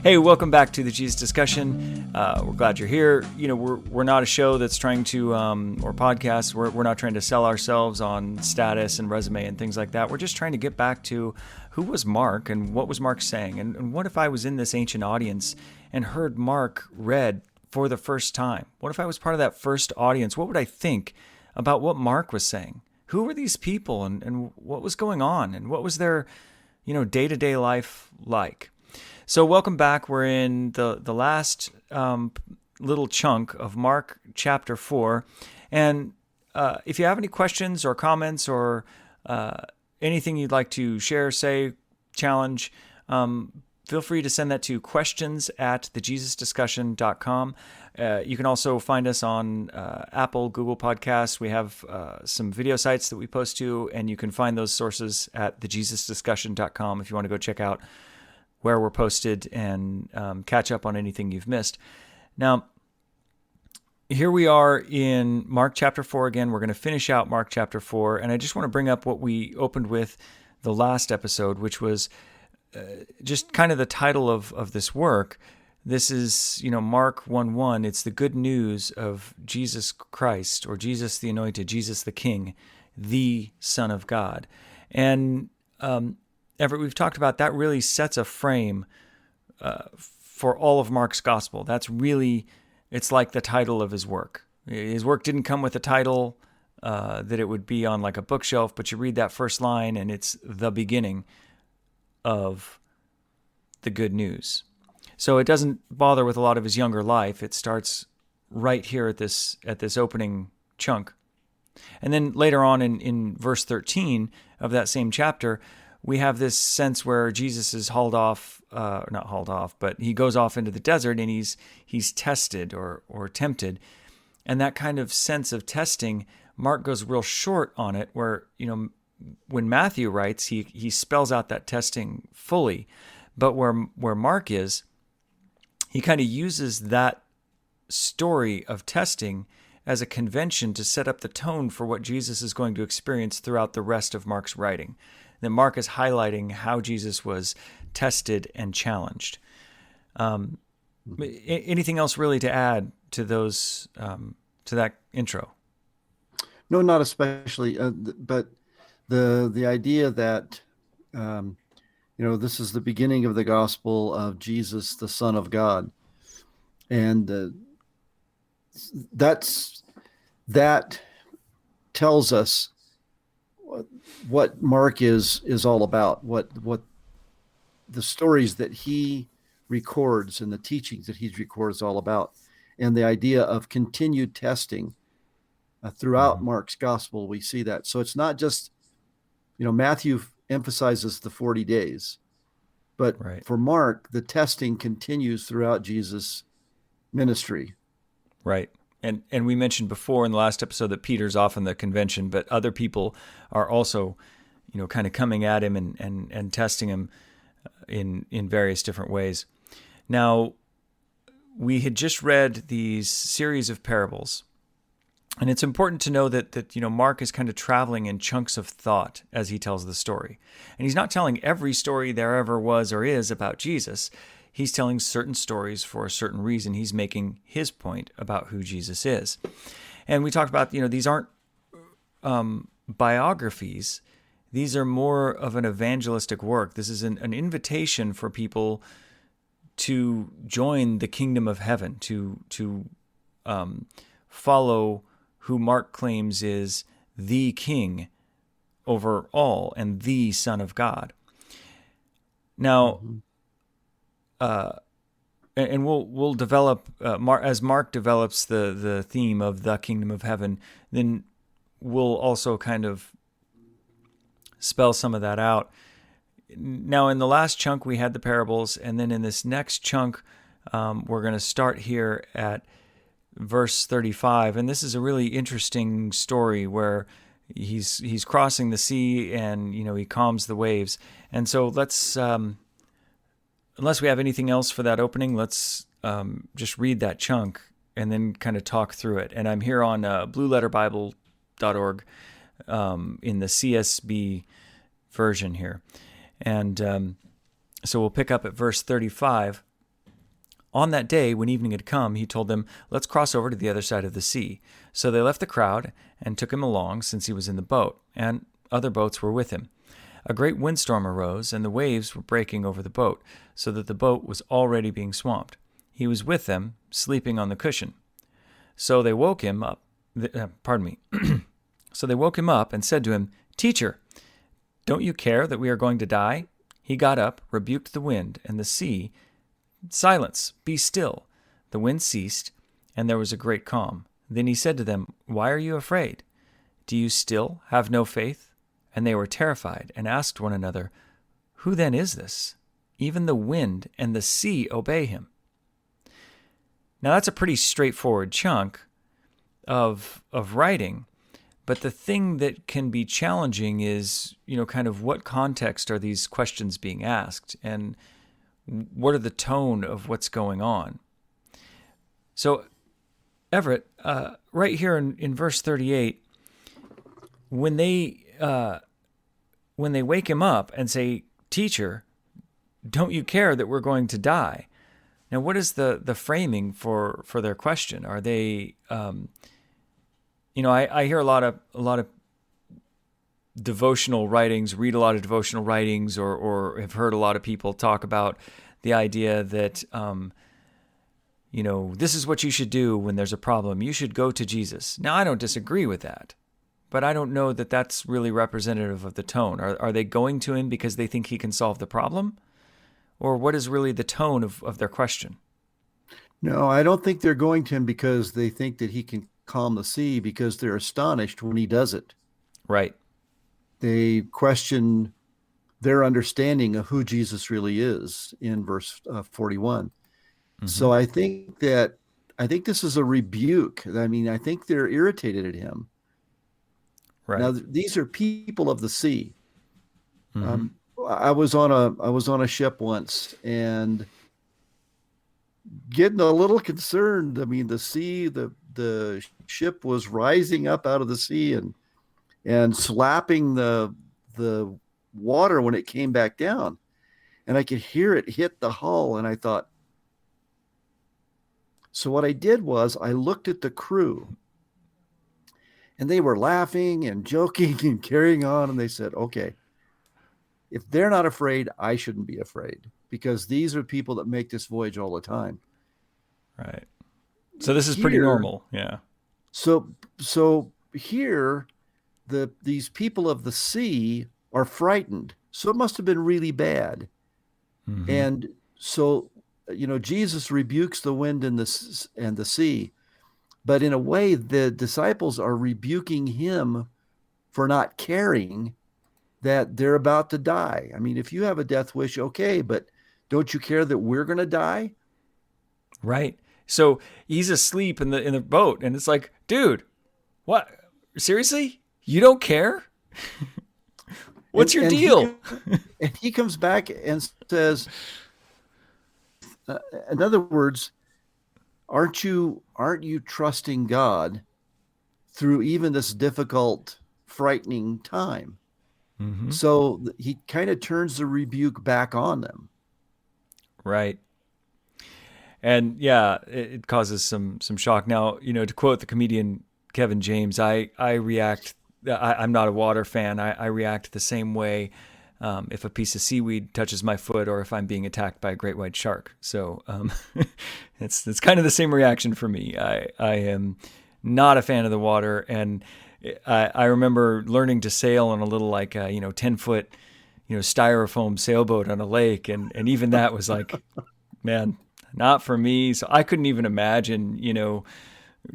Hey, welcome back to the Jesus Discussion. We're glad you're here. We're not a show that's trying to, or podcast, we're not trying to sell ourselves on status and resume and things like that. We're just trying to get back to who was Mark and what was Mark saying? And what if I was in this ancient audience and heard Mark read for the first time? What if I was part of that first audience? What would I think about what Mark was saying? Who were these people and what was going on? And what was their, day-to-day life like? So welcome back. We're in the last little chunk of Mark chapter 4. And if you have any questions or comments or anything you'd like to share, say, challenge, feel free to send that to questions@thejesusdiscussion.com. You can also find us on Apple, Google Podcasts. We have some video sites that we post to, and you can find those sources at thejesusdiscussion.com if you want to go check out where we're posted and catch up on anything you've missed. Now, here we are in Mark chapter 4 again. We're going to finish out Mark chapter 4, and I just want to bring up what we opened with the last episode, which was just kind of the title of this work. This is, Mark 1:1. It's the good news of Jesus Christ, or Jesus the Anointed, Jesus the King, the Son of God. And Everett, we've talked about that really sets a frame for all of Mark's gospel. It's like the title of his work. His work didn't come with a title that it would be on like a bookshelf, but you read that first line and it's the beginning of the good news. So it doesn't bother with a lot of his younger life. It starts right here at this opening chunk. And then later on in verse 13 of that same chapter, we have this sense where Jesus is not hauled off, but he goes off into the desert and he's tested or tempted. And that kind of sense of testing, Mark goes real short on it, where, when Matthew writes, he spells out that testing fully. But where Mark is, he kind of uses that story of testing as a convention to set up the tone for what Jesus is going to experience throughout the rest of Mark's writing. That Mark is highlighting how Jesus was tested and challenged. Anything else really to add to those to that intro? No, not especially. But the idea that this is the beginning of the gospel of Jesus, the Son of God, and that tells us what Mark is all about, what the stories that he records and the teachings that he records all about, and the idea of continued testing throughout Mark's gospel. We see that. So it's not just, Matthew emphasizes the 40 days, but for Mark, the testing continues throughout Jesus' ministry. Right. And we mentioned before in the last episode that Peter's often the convention, but other people are also, kind of coming at him and testing him in various different ways. Now, we had just read these series of parables, and it's important to know that Mark is kind of traveling in chunks of thought as he tells the story. And he's not telling every story there ever was or is about Jesus. He's telling certain stories for a certain reason. He's making his point about who Jesus is. And we talked about, these aren't biographies. These are more of an evangelistic work. This is an invitation for people to join the kingdom of heaven, to follow who Mark claims is the King over all and the Son of God. Now, and we'll develop as Mark develops the theme of the kingdom of heaven, then we'll also kind of spell some of that out. Now, in the last chunk, we had the parables, and then in this next chunk, we're going to start here at verse 35, and this is a really interesting story where he's crossing the sea, and he calms the waves. And so let's, unless we have anything else for that opening, let's just read that chunk and then kind of talk through it. And I'm here on blueletterbible.org in the CSB version here. And so we'll pick up at verse 35. On that day, when evening had come, he told them, "Let's cross over to the other side of the sea." So they left the crowd and took him along, since he was in the boat, and other boats were with him. A great windstorm arose, and the waves were breaking over the boat, so that the boat was already being swamped. He was with them, sleeping on the cushion. So they woke him up. So they woke him up and said to him, "Teacher, don't you care that we are going to die?" He got up, rebuked the wind and the sea. "Silence, be still." The wind ceased, and there was a great calm. Then he said to them, "Why are you afraid? Do you still have no faith?" And they were terrified and asked one another, "Who then is this? Even the wind and the sea obey him." Now that's a pretty straightforward chunk of writing, but the thing that can be challenging is, kind of what context are these questions being asked, and what are the tone of what's going on? So, Everett, right here in verse 38, when they wake him up and say, "Teacher, don't you care that we're going to die?" Now, what is the framing for their question? Are they, I hear a lot of devotional writings, read a lot of devotional writings, or have heard a lot of people talk about the idea that, this is what you should do when there's a problem. You should go to Jesus. Now, I don't disagree with that, but I don't know that that's really representative of the tone. Are they going to him because they think he can solve the problem? Or what is really the tone of their question? No, I don't think they're going to him because they think that he can calm the sea, because they're astonished when he does it. Right. They question their understanding of who Jesus really is in verse 41. Mm-hmm. So I think this is a rebuke. I mean, I think they're irritated at him. Right. Now, these are people of the sea. Mm-hmm. I was on a ship once and getting a little concerned. I mean, the ship was rising up out of the sea and slapping the water when it came back down, and I could hear it hit the hull. And I thought, so what I did was I looked at the crew, and they were laughing and joking and carrying on, and they said, "Okay, if they're not afraid, I shouldn't be afraid, because these are people that make this voyage all the time." Right. So this is pretty normal. Yeah. So here, these people of the sea are frightened. So it must have been really bad. Mm-hmm. And so, Jesus rebukes the wind and the sea, but in a way, the disciples are rebuking him for not caring that they're about to die. I mean, if you have a death wish, okay, but don't you care that we're going to die? Right. So he's asleep in the boat, and it's like, dude, what? Seriously? You don't care? What's your deal? And he comes back and says, in other words, aren't you trusting God through even this difficult, frightening time? Mm-hmm. So he kind of turns the rebuke back on them. Right. And yeah, it causes some shock. Now, to quote the comedian Kevin James, I react. I'm not a water fan. I react the same way if a piece of seaweed touches my foot, or if I'm being attacked by a great white shark. So it's kind of the same reaction for me. I am not a fan of the water, and I remember learning to sail on a little 10-foot styrofoam sailboat on a lake, and even that was like, man, not for me. So I couldn't even imagine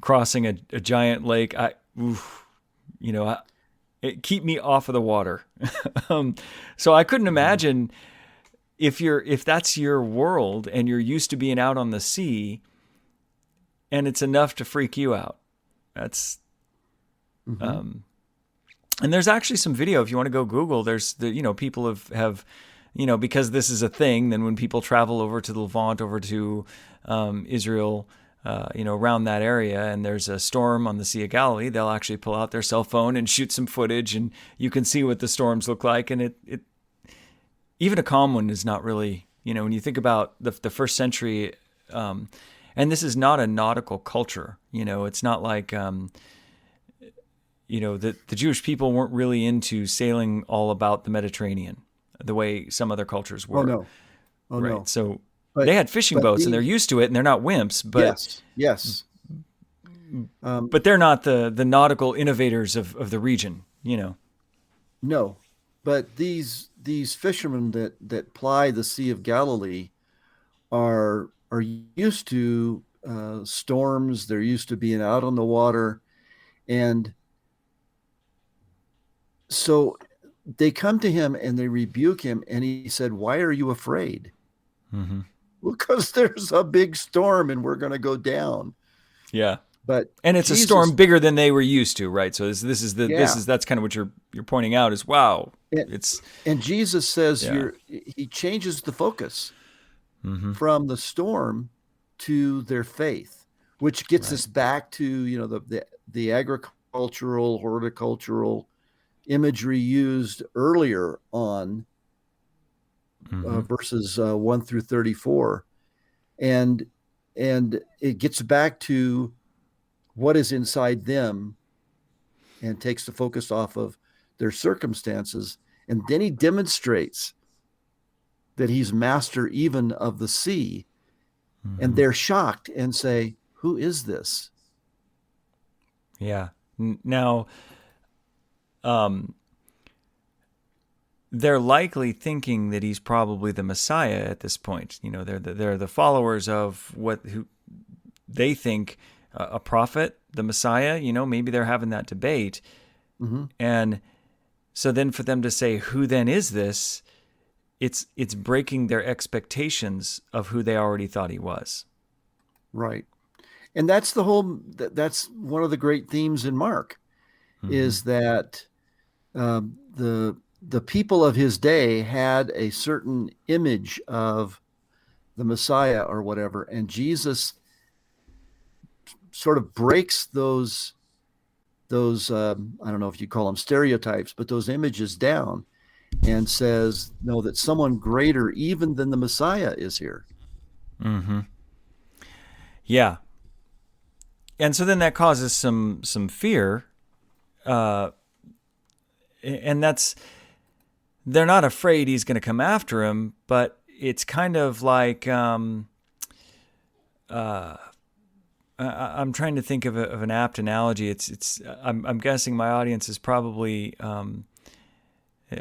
crossing a giant lake. It keep me off of the water. So I couldn't imagine if that's your world and you're used to being out on the sea, and it's enough to freak you out. That's and there's actually some video, if you want to go Google, there's people have because this is a thing, then when people travel over to the Levant, over to Israel, around that area, and there's a storm on the Sea of Galilee, they'll actually pull out their cell phone and shoot some footage, and you can see what the storms look like. And it even a calm one is not really, when you think about the first century and this is not a nautical culture. It's not like, the Jewish people weren't really into sailing all about the Mediterranean the way some other cultures were. Oh no. Oh right. no. So But they had fishing boats and they're used to it and they're not wimps, but yes. but they're not the nautical innovators of the region, No, but these fishermen that ply the Sea of Galilee are used to storms. They're used to being out on the water, and so they come to him and they rebuke him, and he said, "Why are you afraid?" Mm-hmm. Because there's a big storm and we're going to go down. Yeah. But and it's Jesus, a storm bigger than they were used to, right? So that's kind of what you're pointing out is, wow, and Jesus says Yeah. he changes the focus Mm-hmm. from the storm to their faith, which gets us back to the agricultural, horticultural imagery used earlier on, verses 1 through 34, and it gets back to what is inside them and takes the focus off of their circumstances. And then he demonstrates that he's master even of the sea. And they're shocked and say, "Who is this?" Yeah. Now, they're likely thinking that he's probably the Messiah at this point. They're the followers of who they think a prophet, the Messiah. Maybe they're having that debate, and so then for them to say, "Who then is this?" It's breaking their expectations of who they already thought he was. Right, and that's that's one of the great themes in Mark, is that the people of his day had a certain image of the Messiah or whatever, and Jesus sort of breaks those I don't know if you call them stereotypes, but those images down, and says, no, that someone greater even than the Messiah is here. Yeah. And so then that causes some fear, and they're not afraid he's going to come after him, but it's kind of like, I'm trying to think of an apt analogy. I'm guessing my audience is probably,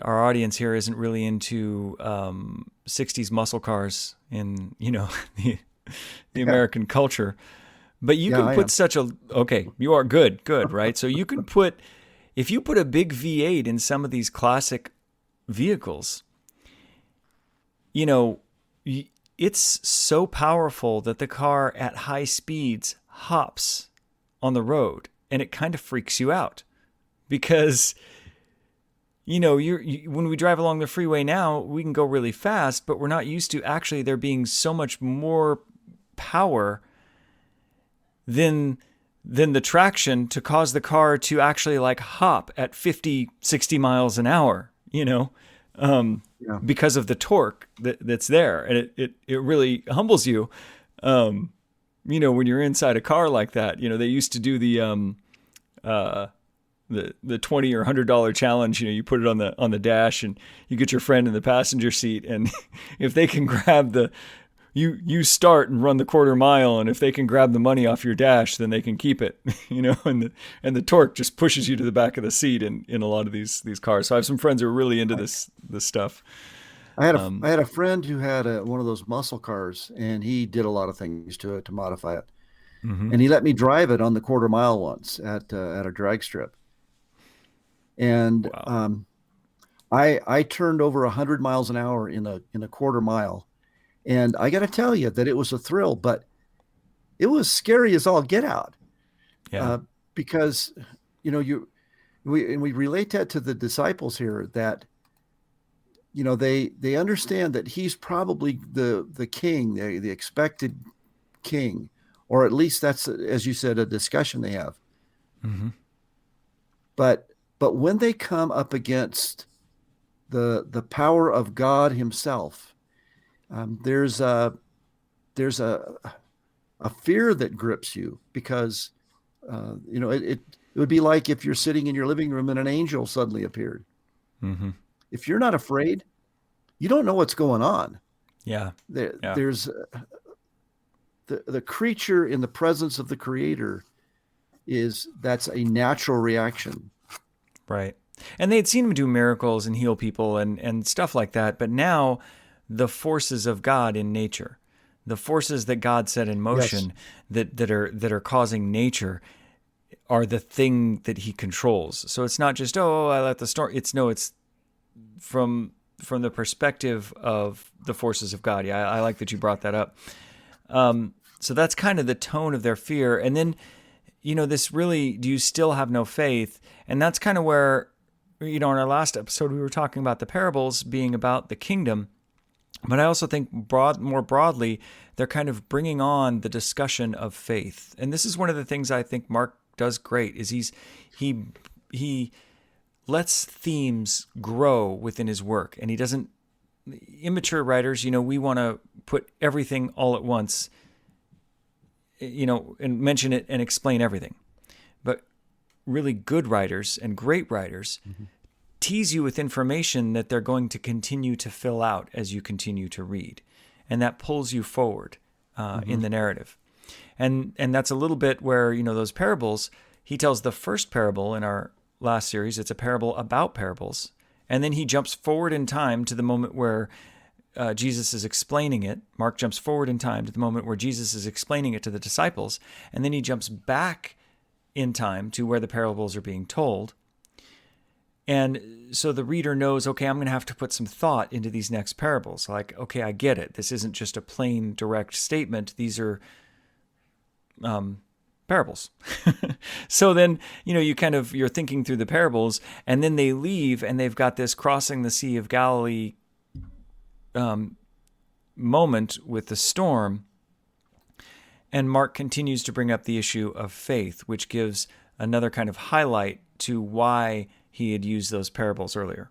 our audience here isn't really into 60s muscle cars in the American culture, but you can put you are good, right? So you can if you put a big V8 in some of these classic vehicles, it's so powerful that the car at high speeds hops on the road, and it kind of freaks you out because when we drive along the freeway now, we can go really fast, but we're not used to actually there being so much more power than the traction to cause the car to actually like hop at 50, 60 miles an hour, because of the torque that's there. And it really humbles you. When you're inside a car like that, they used to do the $20 or $100 challenge. You put it on the dash and you get your friend in the passenger seat, and if they can grab you start and run the quarter mile, and if they can grab the money off your dash, then they can keep it, and the torque just pushes you to the back of the seat in a lot of these cars. So I have some friends who are really into this stuff. I had a friend who had one of those muscle cars, and he did a lot of things to it to modify it. And he let me drive it on the quarter mile once at a drag strip. And wow. I turned over 100 miles an hour in a quarter mile. And I got to tell you that it was a thrill, but it was scary as all get out. Yeah. Because, we relate that to the disciples here, that, they understand that he's probably the king, the expected king, or at least that's, as you said, a discussion they have. But when they come up against the power of God himself, there's there's a fear that grips you because it would be like if you're sitting in your living room and an angel suddenly appeared. Mm-hmm. If you're not afraid, you don't know what's going on. Yeah. There's the creature in the presence of the creator that's a natural reaction. Right. And they had seen him do miracles and heal people and stuff like that. But now the forces of God in nature, the forces that God set in motion, yes, that are causing nature, are the thing that he controls. So it's not just, I let the storm. It's from the perspective of the forces of God. Yeah, I like that you brought that up. So that's kind of the tone of their fear. And then, this really, do you still have no faith? And that's kind of where, in our last episode, we were talking about the parables being about the kingdom. But I also think more broadly, they're kind of bringing on the discussion of faith. And this is one of the things I think Mark does great, is he lets themes grow within his work. And he doesn't, immature writers, we want to put everything all at once, and mention it and explain everything. But really good writers and great writers tease you with information that they're going to continue to fill out as you continue to read. And that pulls you forward in the narrative. And that's a little bit where, those parables, he tells the first parable in our last series, it's a parable about parables. And then he jumps forward in time to the moment where Jesus is explaining it. Mark jumps forward in time to the moment where Jesus is explaining it to the disciples. And then he jumps back in time to where the parables are being told. And so the reader knows, okay, I'm going to have to put some thought into these next parables. Like, okay, I get it. This isn't just a plain, direct statement. These are parables. So then, you're thinking through the parables, and then they leave, and they've got this crossing the Sea of Galilee moment with the storm. And Mark continues to bring up the issue of faith, which gives another kind of highlight to why he had used those parables earlier.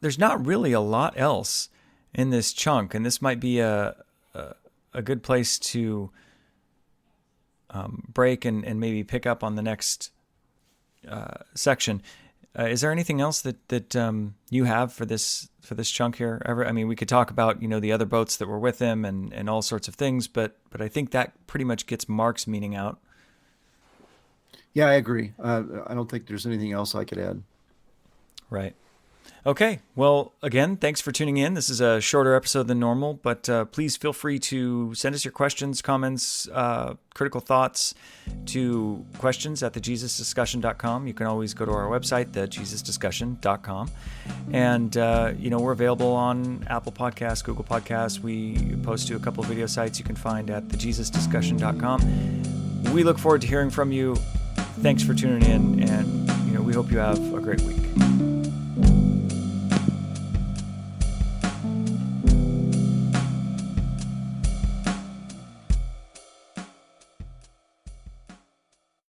There's not really a lot else in this chunk, and this might be a good place to break and maybe pick up on the next section. Is there anything else that you have for this chunk here? We could talk about the other boats that were with him and all sorts of things, but I think that pretty much gets Mark's meaning out. Yeah, I agree. I don't think there's anything else I could add. Right. Okay. Well, again, thanks for tuning in. This is a shorter episode than normal, but please feel free to send us your questions, comments, critical thoughts to questions@thejesusdiscussion.com. You can always go to our website, thejesusdiscussion.com. And, we're available on Apple Podcasts, Google Podcasts. We post to a couple of video sites you can find at thejesusdiscussion.com. We look forward to hearing from you. Thanks for tuning in, and we hope you have a great week.